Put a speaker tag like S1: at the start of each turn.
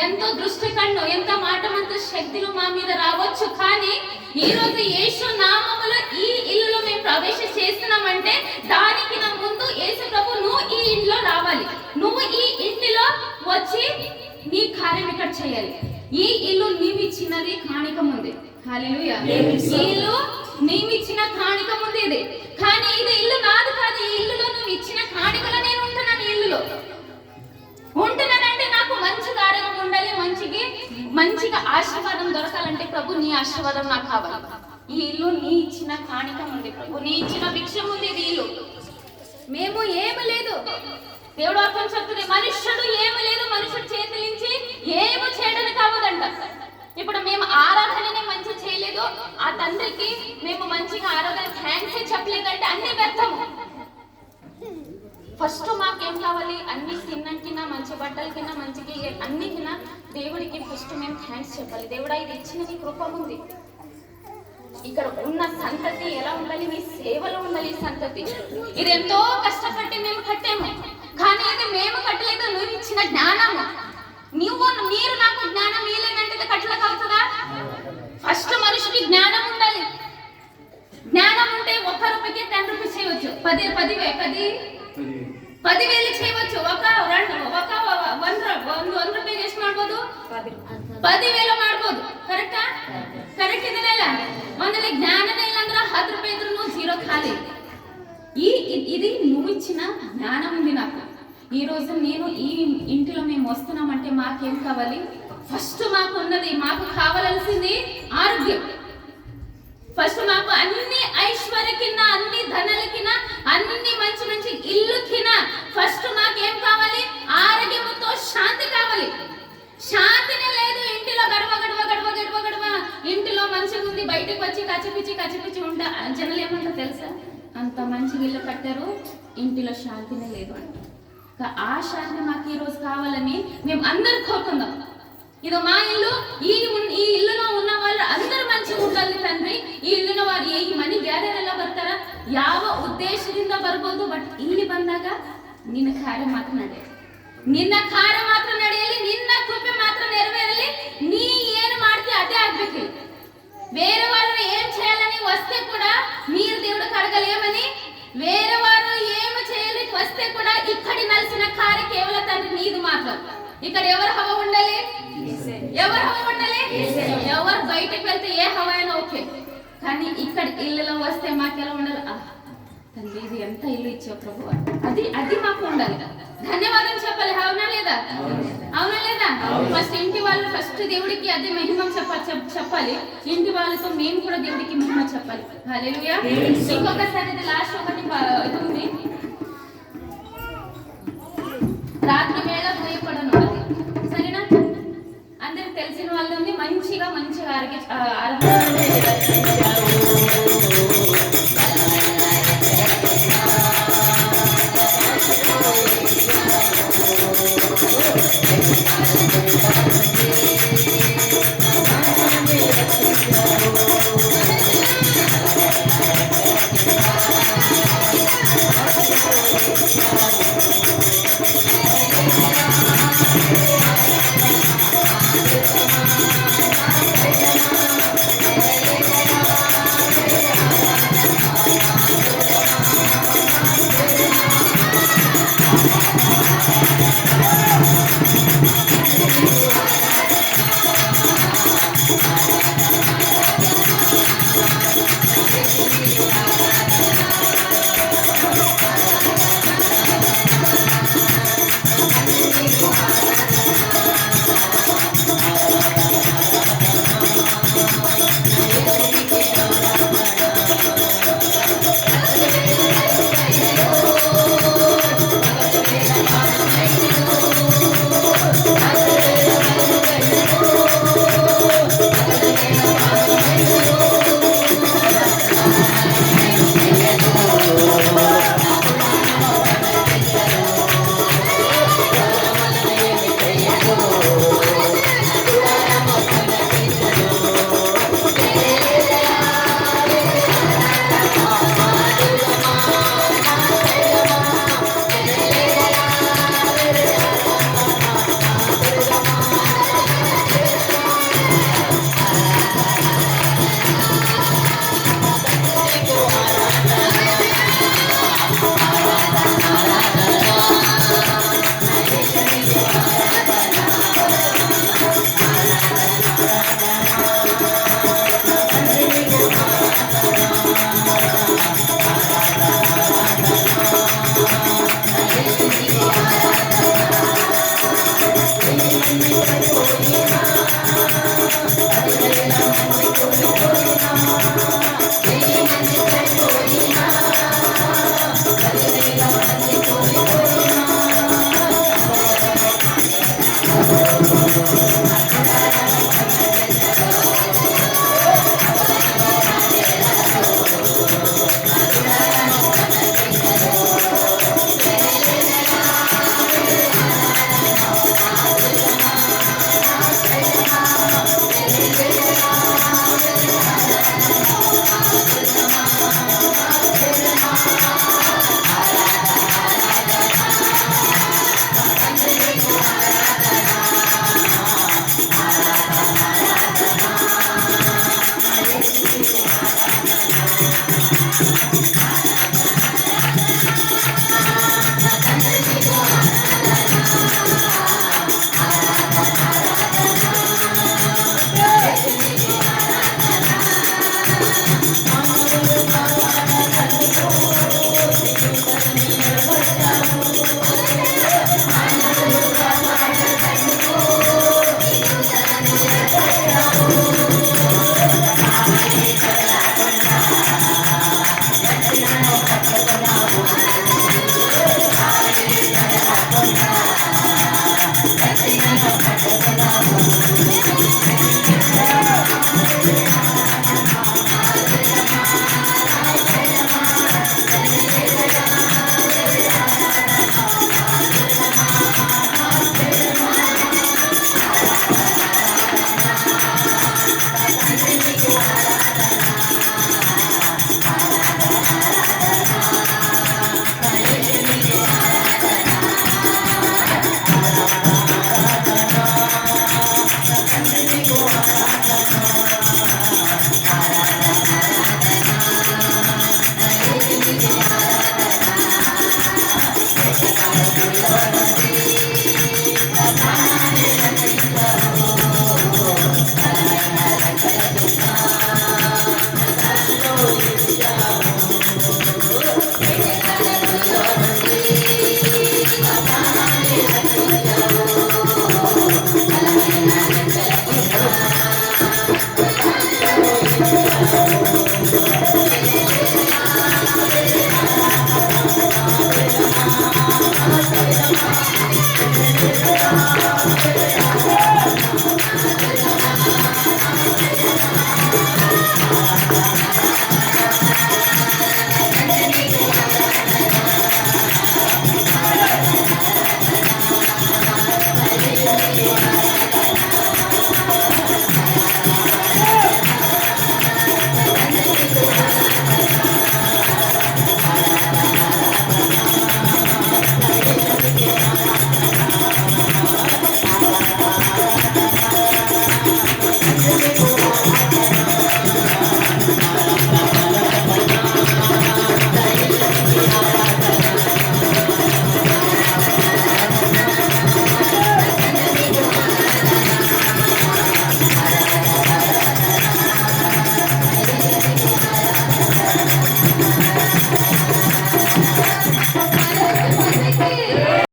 S1: ఎంతో దృష్టి కన్ను ఎంత మాటమంత శక్తులు మా మీద రావచ్చు, కానీ ఈ రోజు యేసు నామములో ఈ ఇల్లులో మేము ప్రవేశం చేస్తున్నామంటే దానికి నా ముందు యేసు ప్రభు నువ్వు ఈ ఇంట్లో రావాలి, నువ్వు ఈ ఇంటిలో వచ్చి నీ కార్యం ఇక్కడ చేయాలి. ఈ ఇల్లు నీవు ఇచ్చినది కానిక ముందే హల్లెలూయా. ఈ ఇల్లు నీవిచ్చిన కాಣಿక ముందు ఇది, కానీ ఇది ఇల్లు నాది కాదు. ఈ ఇల్లులో నువ్వు ఇచ్చిన కాಣಿకలో నేను ఉంటున్నాను. ఈ ఇల్లులో ఉంటున్నానంటే నాకు మంచిగా ఆరోగ్యం ఉండాలి, మంచిగా ఆశీర్వాదం దొరకాలంటే ప్రభు నీ ఆశీర్వాదం నాకు కావాలి. ఈ ఇల్లు నీ ఇచ్చిన కాಣಿక ఉంది ప్రభు, నీ ఇచ్చిన భిక్షం ఉంది ఇది ఇల్లు. మేము ఏమి లేదు, దేవుడు అర్థం చెప్తుంది, మనుష్యుడు ఏమి లేదు, మనుషుడు చేతుల నుంచి ఏమి చేయడానికి కావదంట. ఇప్పుడు మేము ఆరాధననే మంచి చేయలేదు, ఆ తండ్రికి మేము మంచిగా ఆరాధన థ్యాంక్స్ చెప్పలేదంటే అన్ని వ్యర్థము. ఫస్ట్ మాకేం కావాలి? అన్ని తిన్నకినా, మంచి బట్టలకినా, మంచికి అన్నిటినా దేవుడికి ఫస్ట్ మేము థ్యాంక్స్ చెప్పాలి. దేవుడా ఇది ఇచ్చిన నీ కృప ఉంది, ఇక్కడ ఉన్న సంతతి ఎలా ఉండాలి, నీ సేవలో ఉండాలి. ఈ సంతతి ఇది ఎంతో కష్టపడి మేము కట్టాము, కానీ ఇది మేము కట్టలేదు, నువ్వు ఇచ్చిన జ్ఞానము. మీరు నాకు జ్ఞానం ఇవ్వలేదంటే కట్టలకు అవుతుందా? ఫస్ట్ మనిషికి జ్ఞానం ఉండాలి. జ్ఞానం ఉంటే 1 రూపాయికి 10 రూపీస్ చేయవచ్చు, 10,000 చేయవచ్చు. ఒక 1 రూపాಯಿ ಎಷ್ಟು ಮಾಡ್ಬೋದು? 10,000 ಮಾಡ್ಬೋದು. ಕರೆಕ್ಟಾ? ಕರೆಕ್ಟ್ ಇದೆಯಲ್ಲ. ಒಂದಲ್ಲಿ ಜ್ಞಾನನೇ ಇಲ್ಲ ಅಂದ್ರೆ 10 ರೂಪಾಯಿ ಇದ್ರೂ జీరో ఖాళీ. ఇది నువ్వు ఇచ్చిన జ్ఞానం ఉంది నాకు. ఈ రోజు నేను ఈ ఇంటిలో మేము వస్తున్నామంటే మాకేం కావాలి? ఫస్ట్ మాకు ఉన్నది, మాకు కావాల్సింది ఆరోగ్యం. ఫస్ట్ మాకు అన్ని ఐశ్వర్యకిన్నా, అన్ని ధనలకిన్నా, అన్ని మంచి ఇల్లుకిన్నా ఫస్ట్ మాకేం కావాలి? ఆరోగ్యంతో శాంతి కావాలి. శాంతినే లేదు ఇంటిలో, గడవ ఇంటిలో మంచిగా ఉంది, బయటకు వచ్చి కచ్చిపిచ్చి ఉంటా. జనాలు ఏమంటారు తెలుసా? అంత మంచి ఇల్లు కట్టారు, ఇంటిలో శాంతినే లేదు అంట. ఆ శాంతి మాకు ఈ రోజు కావాలని మేము అందరు కోరుకుందాం. ఇది మా ఇల్లు, ఈ ఇల్లులో ఉన్న వాళ్ళు అందరూ మంచిగా ఉండాలి తండ్ರಿ. ಈ ಇಲ್ಲಿನ ವಾರು ಈ ಮನೆಗೆ ಯಾರ್ಯಾರೆಲ್ಲ ಬರ್ತಾರ, ಯಾವ ಉದ್ದೇಶದಿಂದ ಬರ್ಬೋದು, ಬಟ್ ಇಲ್ಲಿ ಬಂದಾಗ ನಿನ್ನ ಕಾರ್ಯ ಮಾತ್ರ ನಡೆಯಲಿ, ನಿನ್ನ ಕೃಪೆ ಮಾತ್ರ ನೆರವೇರಲಿ. ನೀ ಏನು ಮಾಡ್ತೀಯ ಅದೇ ಆಗ್ಬೇಕು. వేరే వాళ్ళని ఏం చేయాలని వస్తే కూడా మీరు దేవుడికి అడగలేమని, వేరే వారు ఏమి చేయాలని వస్తే కూడా ఇక్కడి నలిసిన కార్య కేవలం తండ్రి నీది మాత్రం. ఇక్కడ ఎవరు హవ ఉండాలి? ఎవరు బయటకు వెళ్తే ఏ హవ అయినా ఓకే, కానీ ఇక్కడ ఇల్లులో వస్తే మాకెలా ఉండాలి? తండ్రి ఇది ఎంత ఇల్లు ఇచ్చావు ప్రభు, అది మాకు ఉండాలి. ధన్యవాదం చెప్పాలి. అవునా లేదా? ఫస్ట్ ఇంటి వాళ్ళు ఫస్ట్ దేవుడికి అదే మహిమ చెప్పాలి. ఇంటి వాళ్ళతో మేము కూడా దేవుడికి మహిమ చెప్పాలి. హల్లెలూయా. ఇంకొకసారి లాస్ట్ ఒకటి ఉంది, రాత్రి వేళ భయపడను. సరేనా? అందరికి తెలిసిన వాళ్ళు ఉంది, మంచిగా ఆరోగ్య